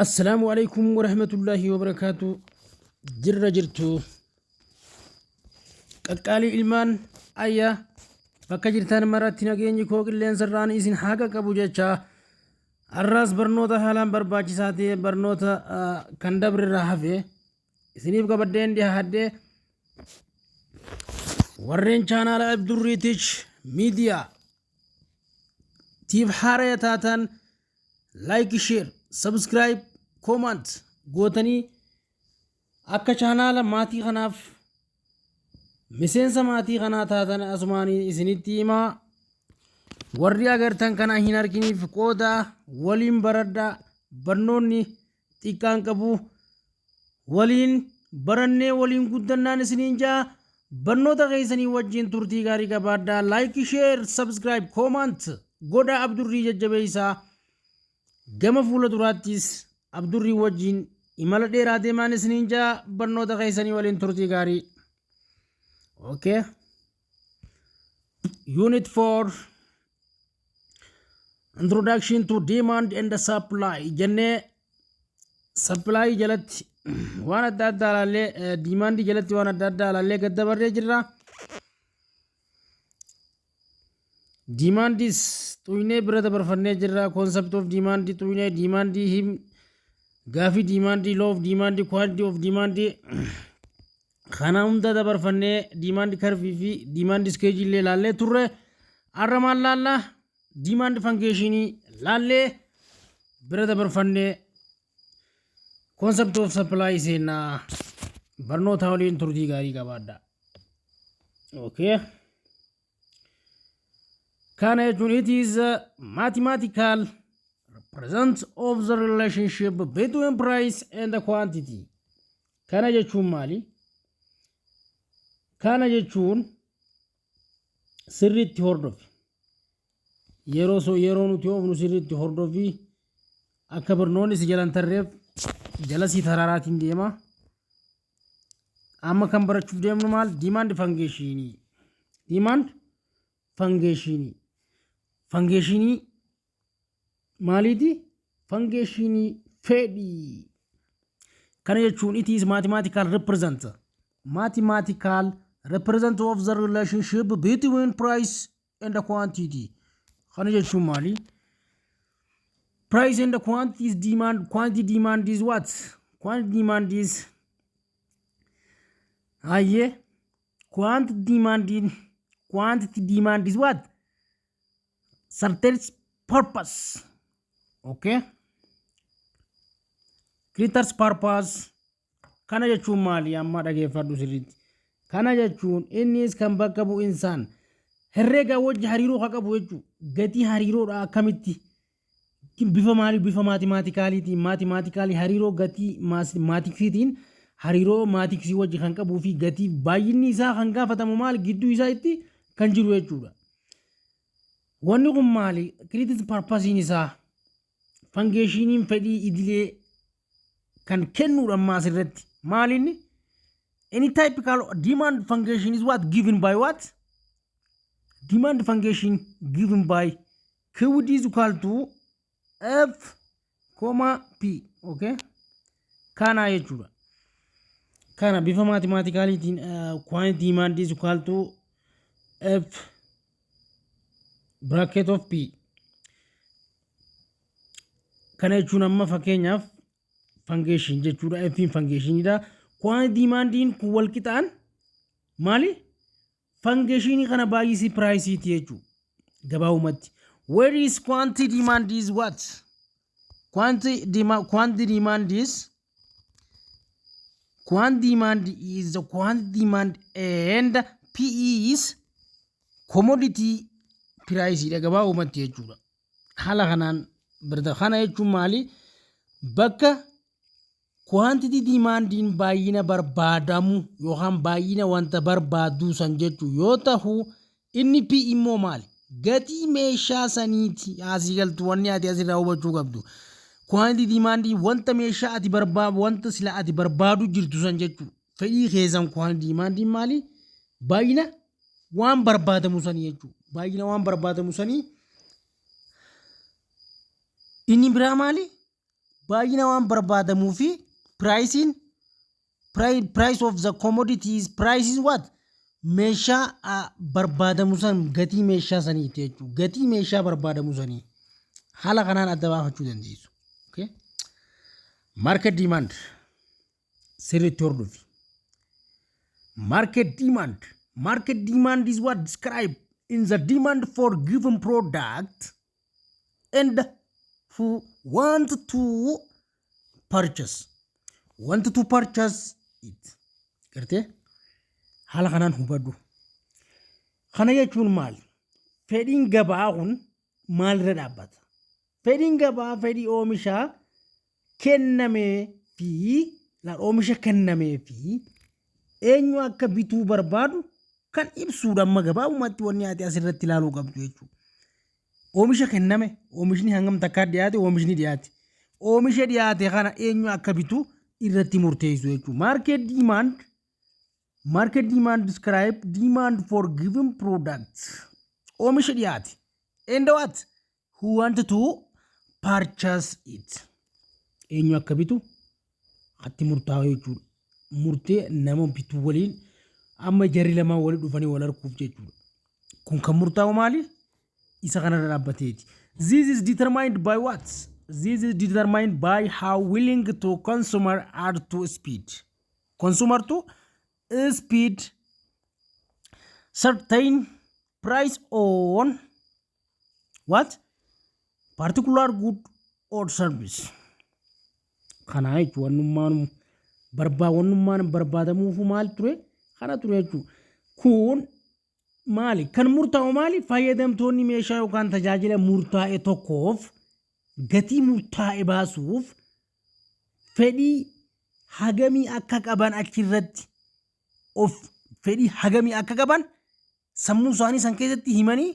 السلام عليكم ورحمة الله وبركاته. جرتو قالي إلمان أيا فكجرتان مرات نجيني كوك اللين سران إسن حاجة كبوجة الراس برنوتا حالان برباجي ساتي برنوتا كندبر الرهفة إسنيف كبدين دي هدي ورين channel عبدالريتش ميديا تيف حارة تاتان لايك شير سبسكرايب كومنت غوتني akka channel maatii kanaaf miseensa maatii kanaa taatan asumaanii isinitti himaa warri agartan kana hin arginiif qooda waliin baradha barnoonni xiqqaan qabu waliin barannee waliin guddannaan isiniin jaa barnoota keessanii wajjin turtii gaarii qabaadhaa like share subscribe comment goda abdurrii jajjabeeysaa gama fuula duraattis abdurrii wajjin imala dheeraa deemaan isiniin jaa barnoota keessanii waliin turtii gaarii. Okay, unit 4 introduction to demand and supply. Jenne supply jalatti waan adda addaa laallee demand jalatti waan adda addaa laallee gadda barree jirra. Demand is tuyne bira dabarfannee jirra. Concept of demand tuyne demand him gaafi demand law of demand quantity of demand khana hunda dabarfannee demand curve fi demand schedule laallee turre arramaan laalla demand function laallee bira dabarfannee concept of supply seenna barnoota waliin turtii gaarii qabaadha. Okay, kana jechuun it is mathematical represent of the relationship between price and the quantity. Kana jechuun maali? Kana jechuun sirriitti hordofi yeroo nuti oofnu sirriitti hordofi akka barnoonni si jalan tarreef jala si tararaatiin deema. Amma kan barachuuf deemnu maal? Demand function maaliiti? Function fedhii. Kana jechuun it is mathematical represent of the relationship between price and the quantity. Kana jechuun maali? Price and the quantity is demand. Quantity demand is what? Quantity demand is quantity demand is what? Certain purpose. Okay, creators purpose. Kana jechuun maali? Amma dhageeffadhu sirriitti. Kana jechuun innis kan bakka bu'u insaan herreega wajji hariiroo haa qabu jechuudha. Gatii hariiroodha akkamitti? Bifa maali? Bifa maatimaatikaliitiin. Maatimaatikaalii hariiroo gatii maatiksiitiin hariiroo maatiksii wajji kan qabuu fi gatii baay'inni isaa kan gaafatamu maali? Gidduu isaa itti kan jiru jechuudha. Wanni kun maali? Creators purpose isaa function fedhii idilee kan kennuudha ammaas irratti. Maalinni? Any typical demand function is what? Given by what? Demand function given by Q is equal to F, P. Okay? Kana jechuudha. Kana bifa mathematicaliitiin quantity demand is equal to F bracket of P. Kana jechuun amma fakkeenyaaf function jechuudha. F functionidha. Quantity demandiin kun wal qixaan maali? Function kana baay'isi price jechuudha. Gabaabumatti. Where is quantity demand is what? Quantity demand is the quantity demand and PE is commodity price. Gabaabumatti jechuudha. Haala kanaan birda kana jechuun maali? Bakka quantity demandin baay'ina barbaadamu yookaan baay'ina wanta barbaadu san jechuu yoo ta'u inni P immoo maali? Gatii meeshaa saniiti. Asii galtu wanni ati asirraa hubachuu qabdu. Quantity demandin wanta meeshaa ati barbaadu wanta sila ati barbaadu jirtu san jechuu. Fedhii keessan quantity demandin maali? Baay'ina waan barbaadamu sanii jechuu. Baay'ina waan barbaadamu sanii inni biraa maali? baay'ina waan barbaadamuu fi price of the commodities price is what meeshaa barbaadamu san gatii meeshaa saniiti jechuudha. Gatii meeshaa barbaadamu sanii haala kanaan adda baafachuu dandeessu. Okay? Market demand sirriitti hordofi. Market demand is what described in the demand for given product and who want to purchase it. Garte? Haala kanaan hubadhu. Kana jechuun maal? Fedhiin gabaa kun maalirra dhaabbata? Fedhiin gabaa fedhii oomishaa kennamee fi oomisha kennamee fi eenyu akka bituu barbaadu kan ibsuudha. Amma gabaabumatti wanni ati asirratti ilaaluu qabdu jechuudha. Oomisha kenname, oomishni hangam takkaa dhiyaate, oomishni dhiyaate. Oomisha dhiyaate kana eenyu akka bituu irratti murteessu jechuudha. Market demand describe demand for given products. Oomisha dhiyaate. And what? Who want to purchase it. Eenyu akka bitu atti murtaa'u jechuudha. Murtee nama bitu waliin amma jarri lama wali dhufanii wal arguuf jechuudha. Kun kan murtaa'u maali? Isa kanarra dhaabbateeti. This is determined by what? This is determined by how willing to consumer are to speed. Consumer to speed certain price on what? Particular good or service. Kana jechuun wannummaan barbaadamuufu maal ture? Kana ture jechuudha. Kun maali? Kan murtaa'u maali? Fayyadamtoonni meeshaa yookaan tajaajila murtaa'e tokkoof gatii murtaa'e baasuuf fedhii hagamii akka qaban achirratti fedhii hagamii akka qaban sammuu isaanii san keessatti himanii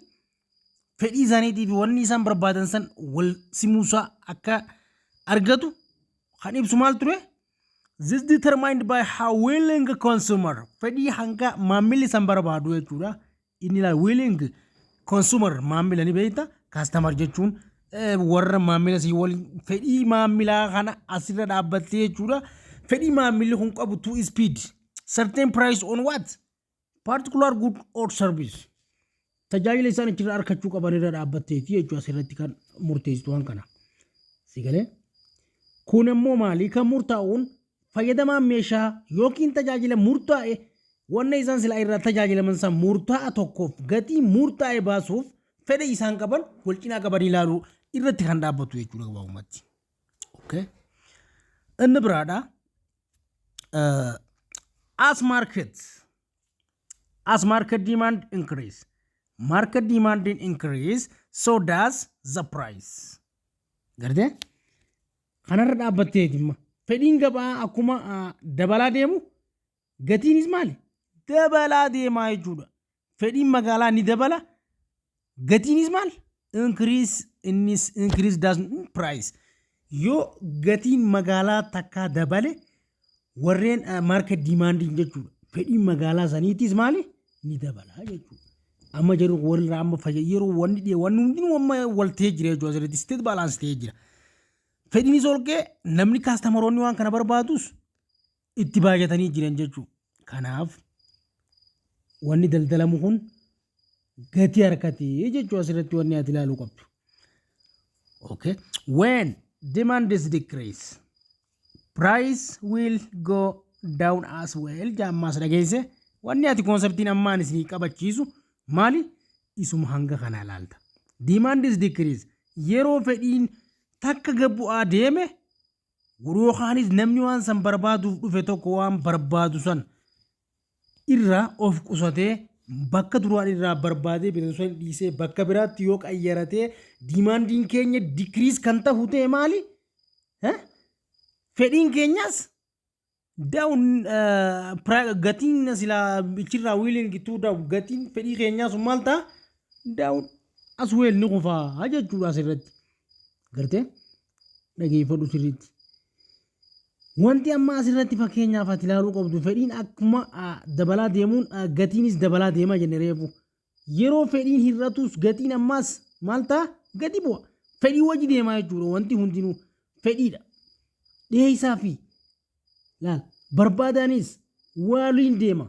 fedhii isaaniitiif wanni isaan barbaadan san wal simuusaa akka argatu kan ibsu maal ture? This determined by how willing consumer fedhii hanga maamilli san barbaadu jechuudha. Inni la willing consumer maamila ni beekta customer jechuun warra maamila si waliin fedhii maamilaa kana asirra dhaabbattee jechuudha. Fedhii maamilli kun qabu to speed certain price on what? Particular good or service. Tajaajila isaan achirra argachuu qaban irra dhaabbatteeti jechuudha asirratti kan murteessitu waan kana. Sigalee kun immoo maali? Kan murtaa'uun fayyadamaan meeshaa yookiin tajaajila murtaa'e wanna isaan sila irraa tajaajilaman san murtaa'a tokkoof gatii murtaa'e baasuuf fedha isaan qaban wal cinaa qaban ilaaluu irratti kan dhaabbatu jechuudha gabaabumatti. Okay? Inni biraadha. As market demand increase. Market demand increase, so does the price. Garte? Kanarra dhaabbatteeti imma. Fedhiin gabaa akkuma dabalaa deemu gatiinis maali? Dabalaa deemaa jechuudha. Fedhiin magaalaa ni dabala. Gatiinis maal? Increase does price. Yoo gatiin magaalaa takkaa dabale warreen market demanding jechuudha. Fedhiin magaalaa saniitis maali? Ni dabala jechuudha. Amma jiru warra amma yeroo wanni hundinuu amma wal ta'ee jira jechuudha. Asirratti state balance ta'ee jira. Fedhiinis olkee namni kaastamaronni waan kana barbaadus itti baay'atanii jiran jechuudha. Kanaaf wanni daldalamu kun gatii harkatee jechuudha asirratti wanni ati ilaaluu qabdu. Okay? When demand is decrease, price will go down as well. Jaammaas dhageesse wanni ati konseptiin ammaan isinii qabachiisu maali? Isuma hanga kana ilaalta. Demand is decrease. Yeroo fedhiin takka gabbu'aa deeme yookaanis namni waan san barbaaduuf dhufe tokko waan barbaadu san irraa of qusatee bakka duraan irraa barbaadee bineensonni dhiisee bakka biraatti yoo qayyaratee diimaandiin keenya dikriis kan ta'u ta'e maali? Fedhiin keenyas daawun gatiin silaa bichirraa wiiliin gituu daawun gatiin fedhii keenyaas maal ta'a? Daawun as weel ni qofaa jechuudha asirratti. Gartee dhageeffadhu sirriitti. Wanti amma asirratti fakkeenyaaf ati ilaaluu qabdu fedhiin akkuma dabalaa deemuun gatiinis dabalaa deemaa jenne reefu. Yeroo fedhiin hir'atus gatiin ammaas maal ta'a? Gadi bu'a. Fedhii wajji deemaa jechuudha wanti hundinuu fedhiidha. dhiyeessaa fi laal barbaadanis waliin deema.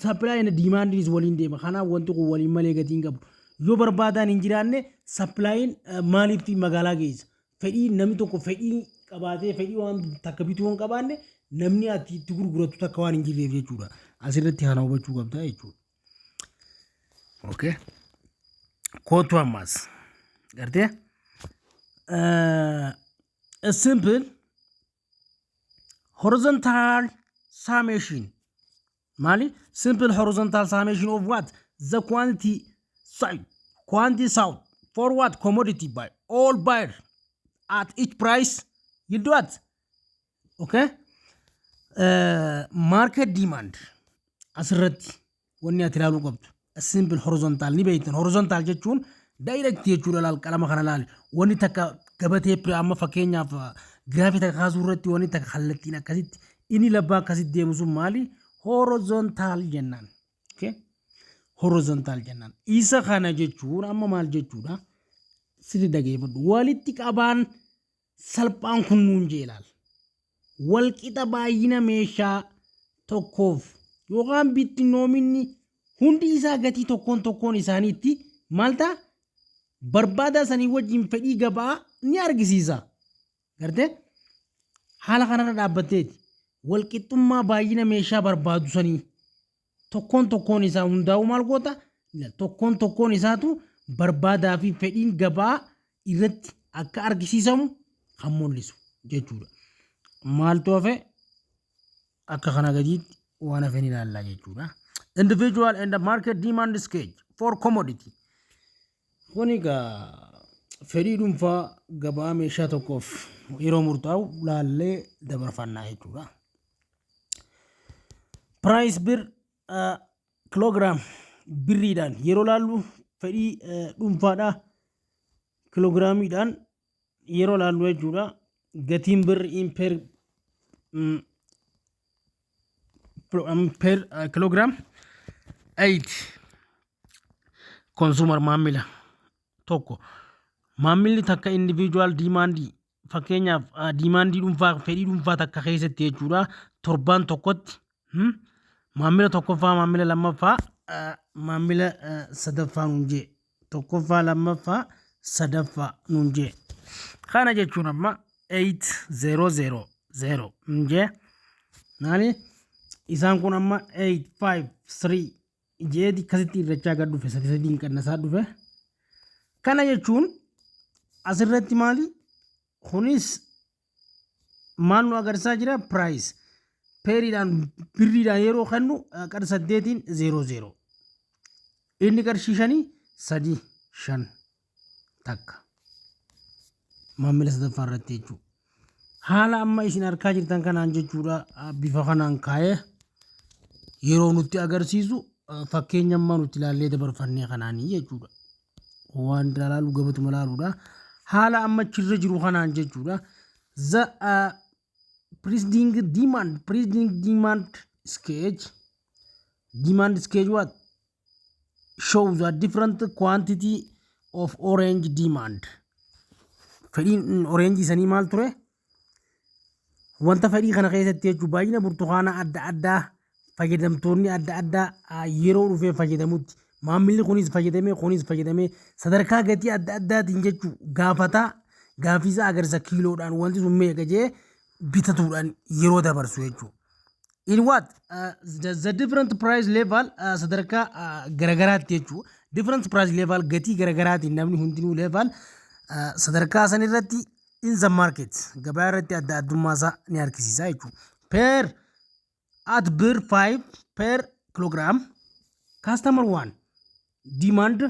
Supply and demand is waliin deema. Kanaaf wanti kun waliin malee gatii hin qabu. Yoo barbaadan hin jiraanne supply'n maaliif magaalaa geessa? Fedhii namni tokko fedhii qabaatee fedhii waan takka bituu hin qabaanne namni ati itti gurguratu takka waan hin jirreef jechuudha. Asirratti kana hubachuu qabda jechuudha. Okay. Kootu ammas. Gartee? A simple horizontal summation. Mali? Simple horizontal summation of what? The quantity sold for what? Commodity by all buyers at each price. You do what? Okay? Market demand. Asirratti wanni ati ilaaluu qabdu. A simple horizontal ni beektan. Horizontal jechuun direct jechuudha laal qalama kana laal. Wanni takka gabatee amma fakkeenyaaf giraafii takka kaasuu irratti wanni takka kallattiin akkasitti inni labbaa akkasitti deemu sun maali? Horizontal jennaan. Okay? Horizontal jennaan. Isa kana jechuun amma maal jechuudha? Sirri dhageeffadhu. Walitti qabaan salphaan kun nuun jeelaal. Walqixa baay'ina meeshaa tokkoof yookaan bittinoominni hundi isaa gatii tokkoon isaaniitti maal ta'a? Barbaada sanii wajjin fedhii gabaa ni argisiisa. Gartee? Haala kanarra dhaabbatteeti. Walqixxummaa baay'ina meeshaa barbaadu sanii tokkoon isaa hundaa'u maal goota? Tokkoon isaatu barbaadaa fi fedhiin gabaa irratti akka argisiisamu kan mul'isu jechuudha. Maaltu hafe akka kana gadiitti waan hafe ni ilaallaa jechuudha. Individual and the market demand gauge for commodity. Kun egaa fedhii dhuunfaa gabaa meeshaa tokkoof yeroo murtaa'u laallee dabarfannaa jechuudha. Price bir kiloogiraam birriidhaan yeroo laallu fedhii dhuunfaadhaa kiloogiraamiidhaan yeroo laallu jechuudha. Gatiin birrii per kilogram 8 consumer maamila tokko maamilli takka individual demand fakkeenyaaf demand dhuunfaa fedhii dhuunfaa takka keessatti jechuudha. Torbaan tokkotti maamila tokkoffaa maamila lammaffaa maamila sadaffaa nuun jee tokkoffaa lammaffaa sadaffaa nuun jee kana jechuun amma 8000 nje nani isaan kun amma 853 jeedi akkasitti irrachaa gad dhufe sadiin qannasaa dhufe kana jechuun asirratti maali kunis maal nu agarsiisaa jira price periidhaan birriidhaan yeroo kennu qar 800 inni qarshii 5 3 takka maamila sadaffaa irratti jechuudha. Haala amma isin argaa jirtan kanaan jechuudha bifa kanaan kaa'ee yeroo nutti agarsiisu fakkeenya amma nutti ilaallee dabarfannee kanaanii jechuudha. Waan dalaalu gabatuma laaluudha. Haala amma achirra jiru kanaan jechuudha. The pricing demand sketch what shows a different quantity of orange demand. Fedhiin orange sanii maal ture? Wanta fedhii kana keessatti jechuun baay'ina burtukaana adda addaa fayyadamtoonni adda addaa yeroo dhufee fayyadamutti maamilli kunis fayyadamee sadarkaa gatii adda addaatiin jechuun gaafataa gaafiisa agarsiisa kiiloodhaan wanti sun meeqa jee bitatuudhaan yeroo dabarsu jechuudha. In what the different price level sadarkaa garagaraatti jechuudha. Different price level gatii garagaraatiin namni hundinuu level sadarkaa san irratti in the market gabaa irratti adda addummaa isaa ni argisiisa jechuudha. Per at bir 5 per kilogram customer 1 demand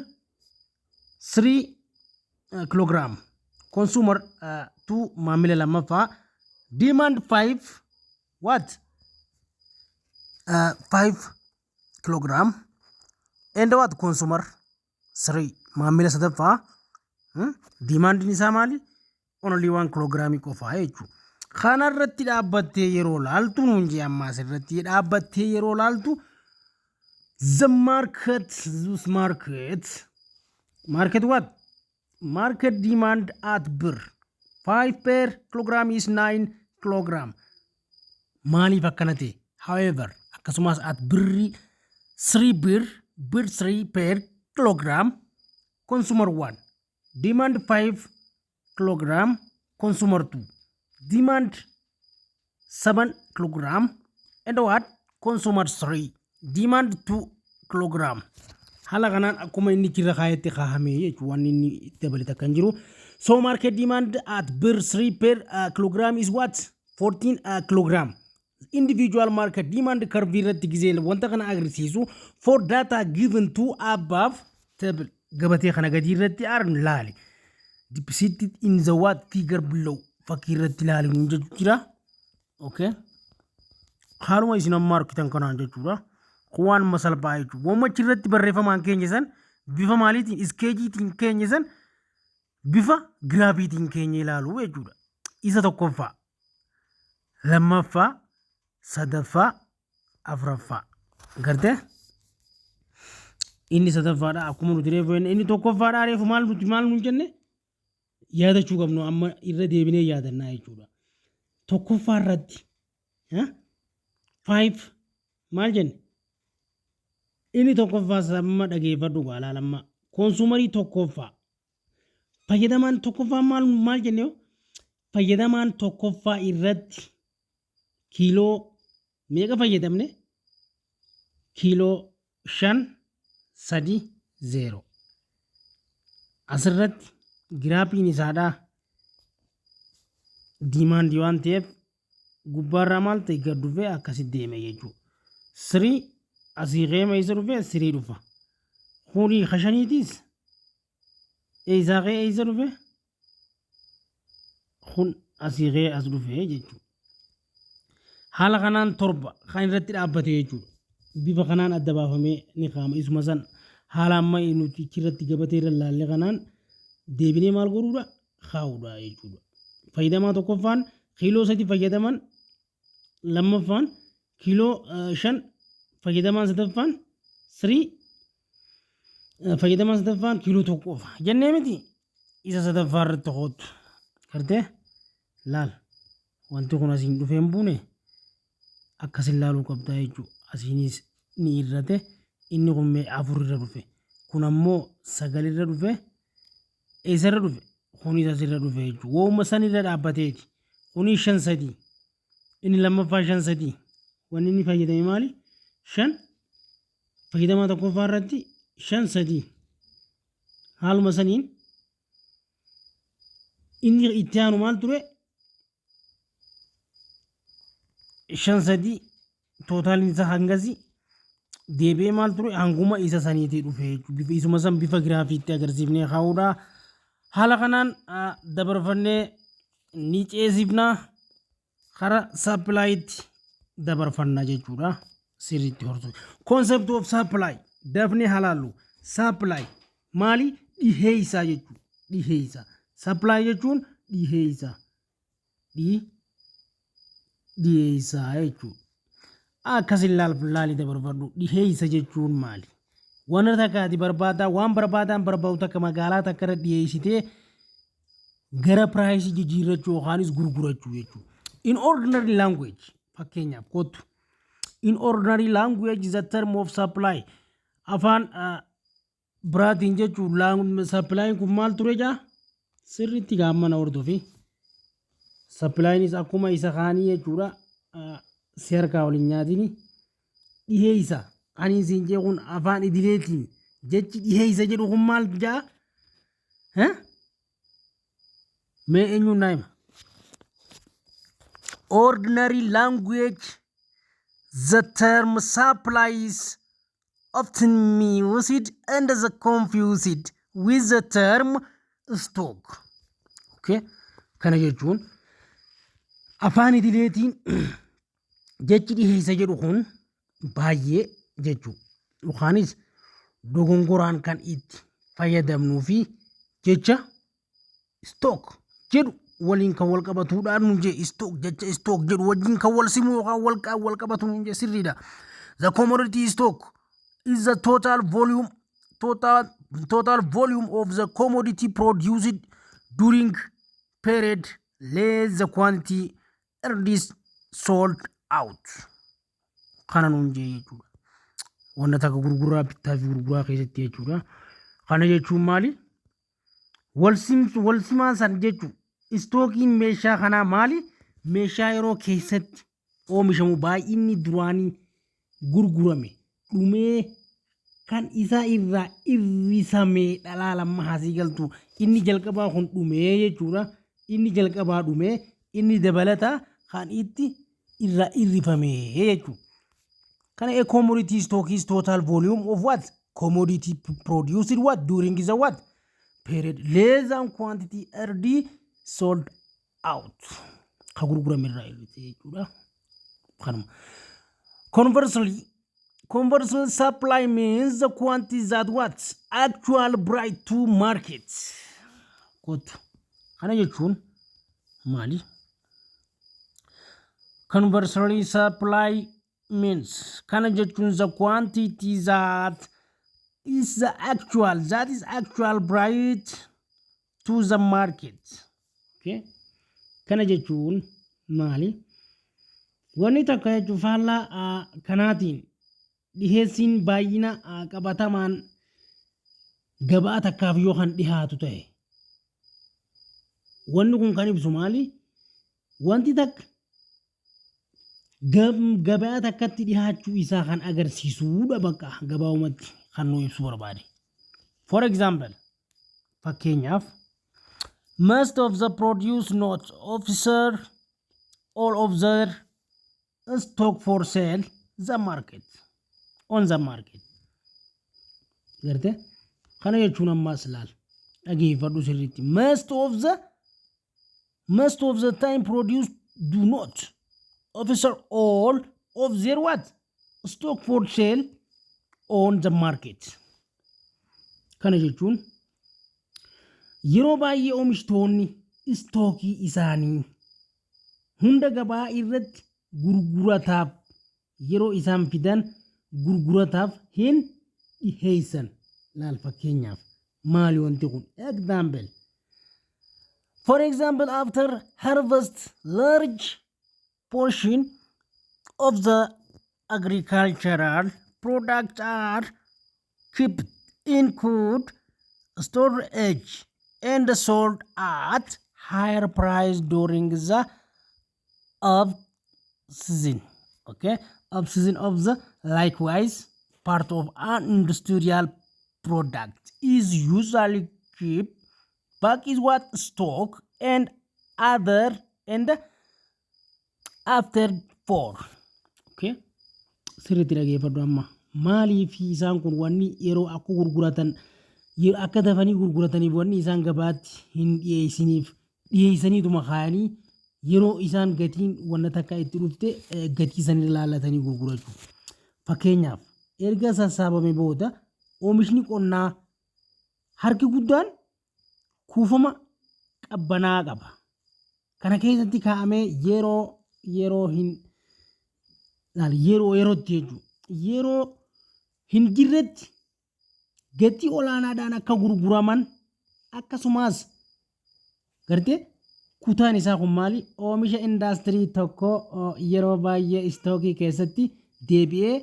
3 kilogram consumer 2 maamila lammaffaa demand 5 what 5 kilogram and what consumer 3 maamila sadaffaa demand isaa maali only 1 kilogram qofaa jechuudha. Kana irratti dhaabbattee yeroo laaltu nuun jee ammaas irratti dhaabbattee yeroo laaltu the market what market demand at bir 5 per kilogram is 9 kilogram. Maaliif akkana ta'e? However, akkasumas at birri 3 bir 3 per kilogram. Consumer 1. Demand 5 kilogram. Consumer 2. Demand 7 kilogram. And what? Consumer 3. Demand 2 kilogram. Hala kanaan akkuma inni kirra kaayetti kaahame jechuudha waan inni dabalata kan jiru. So market demand at bir 3 per kilogram is what? 14 kilogram. Individual market demand curve irratti gizee wanta kana agarsiisu for data given to above table. Gabatee kana gadi irratti arn laali. Depicted in the what figure below. Fakkii irratti laali nu jechuudha. Okay. Haaluma isin amma argitan kanaan jechuudha. Waan masalphaa jechuudha. Wammachi irratti barreeffamaan keenya san bifa maaliitiin iskeejiitiin keenya san bifa giraafiitiin keenya ilaalu jechuudha. Isa tokkoffaa, lammaffaa, sadaffaa, afuraffaa. Gartee? Inni sadaffaadha akkuma nuti reefu inni tokkoffaadha reefu maal nuti jenne yaadachuu qabnu amma irra deebinee yaadannaa jechuudha. Tokkoffaa irratti 5 maal jenne? Inni tokkoffaa samma dhageeffadhu gaala lamma konsumarii tokkoffaa. Fayyadamaan tokkoffaa maal jenne? Fayyadamaan tokkoffaa irratti kiiloo meeqa fayyadamne? Kiiloo 530. Asirratti giraafiin isaadha. Diimaandii waan ta'eef gubbaarraa maal ta'e gad dhufee akkasitti deeme jechuudha. 3 asii qeema isa dhufee 3 dhufa. Kuni khashaniitiis eeysaa qee eeysa dhufe kun asii qee as dhufee jechuudha. Haala kanaan torba kan irratti dhaabbate jechuudha. Bifa kanaan adda baafamee ni qaama isuma san haala amma nuti irratti gabatee irra laalle kanaan deebinee maal godhuudha? Kaa'uudha jechuudha. Fayyadamaa tokkoffaan kiiloo 3 fayyadaman, lammaffaan kiiloo 5 fayyadamaan sadaffaan 3 fayyadamaan sadaffaan kiiloo 1 qofa jennee miti isa sadaffaa irratti hootu gartee laal wanti kun asiin dhufee hin buune akkasin laaluu qabdaa jechuudha. Asiinis ni irrate inni kun 4 irra dhufe kun ammoo 9 irra dhufe eessarra dhufe kunis asirra dhufe jechuudha. Wooma san irra dhaabbateeti kuni 5-3 inni lammaffaa 5-3 wanni inni fayyadame maali? 5 fayyadamaa tokkoffaa irratti 5-3 haaluma saniin inni itti aanu maal ture? 5-3 tootaalin isa hangasi deebi'ee maal ture? Hanguma isa saniitii dhufe jechuudha. Isuma san bifa giraafiitti agarsiifnee kaa'uudha. Haala kanaan dabarfannee ni ceesifnaa kara sapilaayitti dabarfannaa jechuudha. Sirriitti hortu. Concept of supply dafnee halaallu. Supply maali? Dhihee isaa jechuudha. Dhihee isaa. Supply jechuun dhihee isaa. Dhihee isaa jechuudha. Akkasin laalii dabarfadhu. Dhihee isa jechuun maali? Wanta takkaati barbaadaa waan barbaadaan barbaadu takka magaalaa takka irra dhiyeessitee gara piraayisii jijjiirrachuu yookaanis gurgurachuu jechuudha. In ordinary language fakkeenyaaf kottu. In ordinary language is a term of supply. Afaan biraatiin jechuun supplying kun maal ture jaa? Sirriitti gaammana hordofi. Supplyingis akkuma isa kaanii jechuudha. Si harkaa waliin nyaatini. Dhihee isaa. Ani isin jechuun afaan idileetiin jechi dhihee isa jedhu kun maal jaa? Mee eenyuun naa hima? Ordinary language, the term supply is often used and is confused with the term stock. Okay? Kana jechuun afaan idileetiin jechi dhihee isa jedhu kun baay'ee jechuudha. Yookaanis dogongoraan kan itti fayyadamnuu fi jecha stock jedhu waliin kan wal qabatuudhaan nu jee stock jecha stock jedhu wajjin kan wal simu yookaan wal qabatu nu jee sirriidha. The commodity stock is the total volume of the commodity produced during period less the quantity erdis sold out. Kana nuun jee jechuudha. Wanta takka gurguraa bittaa fi gurguraa keessatti jechuudha. Kana jechuun maali? Wal simaan san jechuun istookiin meeshaa kanaa maali? Meeshaa yeroo keessatti oomishamu baay'inni duraanii gurgurame dhumee kan isaa irraa irrisamee dhalaa lamma haasii galtu inni jalqabaa kun dhumee jechuudha. Inni jalqabaa dhumee inni dabalataa kan itti irraa irrifamee jechuudha. Kana a commodity stock is total volume of what? Commodity produced what? During the what? Period. Less than quantity RD sold out. Conversely, supply means the quantity that what? Actual bright to market. Good. Kana jechuun maali? Conversely, supply means kana jechuun the quantity that is actual bright to the market. Okay? Kana jechuun maali? Wanni takka jechuun faallaa kanaatiin dhiheessiin baay'ina qabatamaan gabaa takkaaf yoo kan dhihaatu ta'e. Wanni kun kan ibsu maali? Wanti takka gabaa takkatti dhihaachuu isaa kan agarsiisudha bakka gabaa'umatti kan nu ibsu barbaade. For example, fakkeenyaaf most of the produce not officer all of their stock for sale the market on the market. Garte? Kana jechuun ammaas laal dhageeffadhu sirriitti. Most of the time produce do not officer all of their what? Stock for sale on the market. Kana jechuun yeroo baay'ee oomishtoonni istookii isaanii hunda gabaa irratti gurgurataaf yeroo isaan fidan gurgurataaf hin dhiheessan. Laal fakkeenyaaf maali wanti kun? Example. For example, after harvest, large portion of the agricultural products are kept in cold storage and sold at higher price during the off season. Okay, off season of the likewise part of an industrial product is usually kept back is what stock and other and after for. Okay, sirriitti dhageeffadhu amma maalii fi isaan kun wanni yeroo akka gurguratan akka dafanii gurgurataniif wanni isaan gabaatti hin dhiyeessaniituma kaayanii yeroo isaan gatiin wanna takka itti dhufte gatii san ilaallatanii gurgurachuu. Fakkeenyaaf erga sassaabame booda oomishni qonnaa harki guddaan kuufama qabbanaa qaba. Kana keessatti kaa'amee yerootti jechuudha. Yeroo hin jirretti gatii olaanaadhaan akka gurguraman akkasumas gartee kutaan isaa kun maali? Oomisha indaastirii tokko yeroo baay'ee istookii keessatti deebi'ee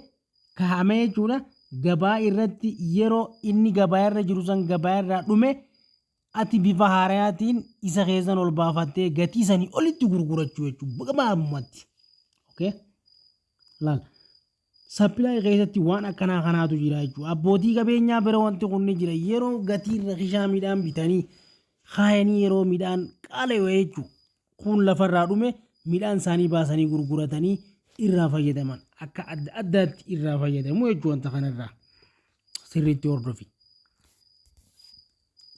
kaa'amee jechuudha. Gabaa irratti yeroo inni gabaa irra jiru san gabaa irraa dhume ati bifa haarayaatiin isa keessan ol baafattee gatii sanii olitti gurgurachuu jechuudha. Gabaabumatti. Okay? Laal. Sappilaay keessatti waan akkanaa kanaatu jira jechuudha. Abbootii qabeenyaa bira wanti kun ni jira. Yeroo gatii rakishaa midhaan bitanii kaayanii yeroo midhaan qaala'e jechuudha. Kun lafarraa dhume midhaan isaanii baasanii gurguratanii irraa fayyadaman. Akka adda addaatti irraa fayyadamu jechuudha wanta kanarraa. Sirriitti hordofi.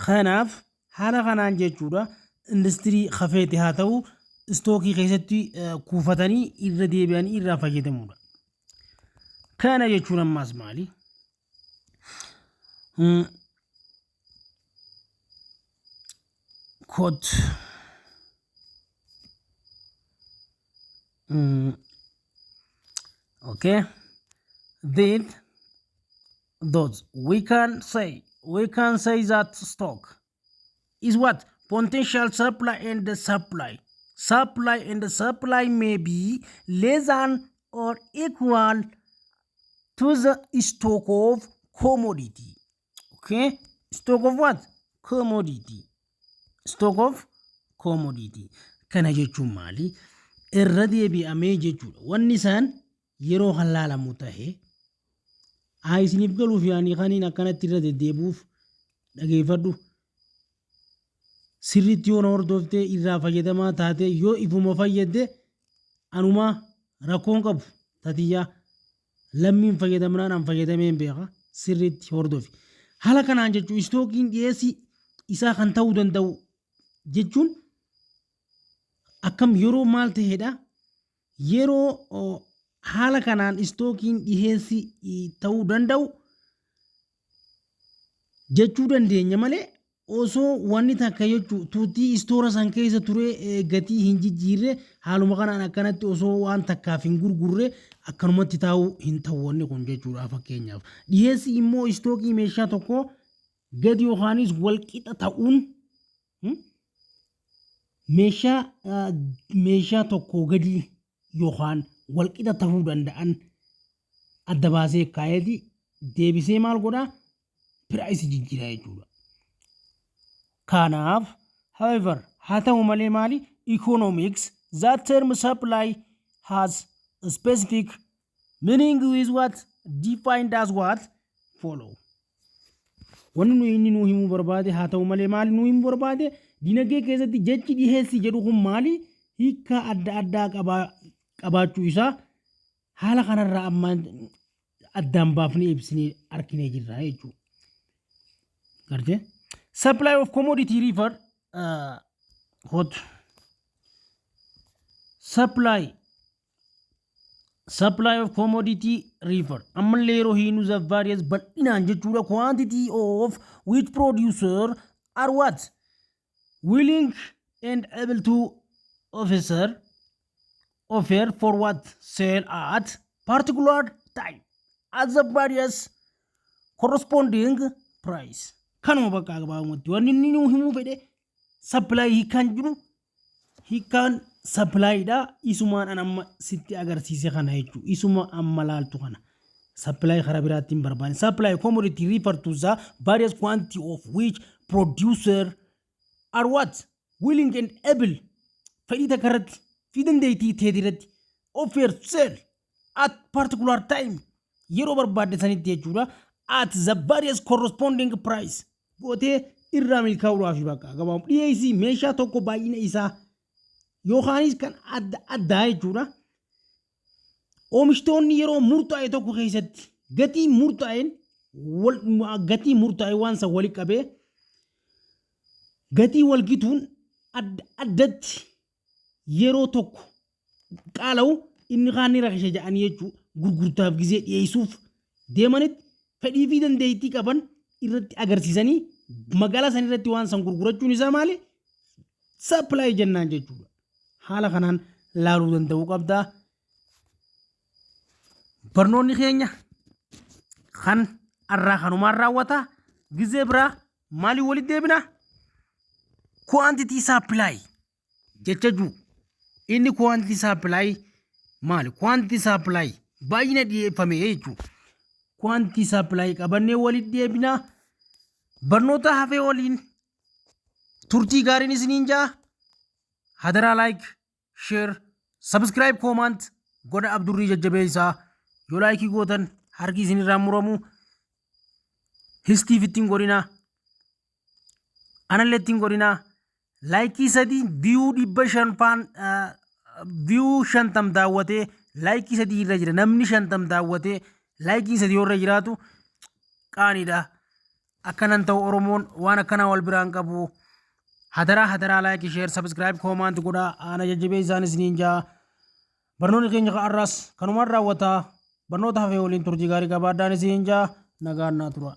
Kanaaf haala kanaan jechuudha industirii hafeeti haa ta'u istookii keessatti kuufatanii irra deebi'anii irraa fayyadamudha. Kana jechuun ammaas maali? Quote. Okay. Then those we can say that stock is what? Potential supply and the supply. supply and the supply may be less than or equal to the stock of commodity. Okay, stock of what? Commodity. Stock of commodity. Kana jechuun maali? Irra deebi'amee jechuudha. Wanni isaan yeroo halaalamu ta'e isiniif galuuf yaanii kaniin akkanatti irra deddeebuuf dhageeffadhu. Sirriitti yoo na hordoftee irraa fayyadamaa taate yoo ifuma fayyadde anumaa rakkoon qabu tatiyyaa lammiin fayyadamnaan an fayyadameen beeka sirriitti hordofi. Haala kanaan jechuun istookiin dhiyeessii isaa kan ta'uu danda'u jechuun akkam yeroo maal ta'edha yeroo haala kanaan istookiin dhiyeessii ta'uu danda'u jechuu dandeenya malee osoo wanni takka jechuun tuutii istoora san keessa ture gatii hin jijjiirre haaluma kanaan akkanatti osoo waan takkaaf hin gurgurre akkanumatti taa'uu hin ta'u wanni kun jechuudha. Fakkeenyaaf dhiyeessii immoo istookii meeshaa tokko gadi yookaanis walqixa ta'uun meeshaa tokko gadi yookaan walqixa ta'uu danda'an adda baasee kaayeti deebisee maal godhaa piraayisii jijjiiraa jechuudha. Kanaaf however haa ta'u malee maali economics that term supply has a specific meaning is what defined as what follow. Wanni nu inni nu himuu barbaade haa ta'u malee maali nu himuu barbaade dinagdee keessatti jechi dhiheessii jedhu kun maali hiika adda addaa qabaachuu isaa haala kanarraa amma addaan baafnee ibsinee arginee jirra jechuudha. Gartee supply of commodity refer supply of commodity refer ammallee yeroo hiinu the various bal'inaan jechuudha quantity of which producer are what willing and able to offer for what sale at particular time at the various corresponding price. Kanuma bakka gabaabumatti wanni inni nu himuu fedhe supply hiikaan jiru hiikaan supplyidha isumaan an amma sitti agarsiise kana jechuudha. Isuma amma laaltu kana supply karaa biraatti hin barbaanne. Supply commodity refer to the various quantity of which producer are what willing and able fedhii takka irratti fi dandeettii ta'e irratti offer sell at particular time yeroo barbaadde sanitti jechuudha at the various corresponding price gootee irraa milkaa'uudhaaf bakka gabaabum dhiyeessii meeshaa tokko baay'ina isaa yookaanis kan addaa jechuudha. Oomishtoonni yeroo murtaa'e tokko keessatti gatii murtaa'e waan san wali qabee gatii walgituun addatti yeroo tokko qaala'u inni kaanni rakisha jedhanii jechuudha gurgurtaaf gizee dhiyeessuuf deemanitti fedhii fi dandeettii qaban irratti agarsiisanii magaalaa san irratti waan san gurgurachuun isaa maali supply jennaan jechuudha. Haala kanaan laaluu danda'uu qabdaa. Barnoonni keenya kan arraa kanumaan raawwata gizee biraa maalii walitti deebina quantity supply jecha jiru inni quantity supply maali quantity supply baay'ina dhiyeeffame jechuudha. Quantity supply qabannee walitti deebina barnoota hafee waliin turtii gaariin isiniin jaa hadaraa like share subscribe comment godha abdurrii jajjabeessaa yoo laayikii gootan harki isinirraa muramu histiif ittiin godhinaa anallee ittiin godhinaa laayikii sadii viyuu 50 daawwatee laayikii sadii irra jira namni 50 daawwatee laayikii sadii irra jiraatu qaaniidha. Akkanan ta'u Oromoon waan akkanaa wal biraan qabu hadaraa laayikii share subscribe comment godha ana jajjabeessaan isiniin jaa barnoonni keenya har'aas kanumaan raawwata barnoota hafee waliin turtii gaarii qabaadhaan isiniin jaa nagaan naa tura.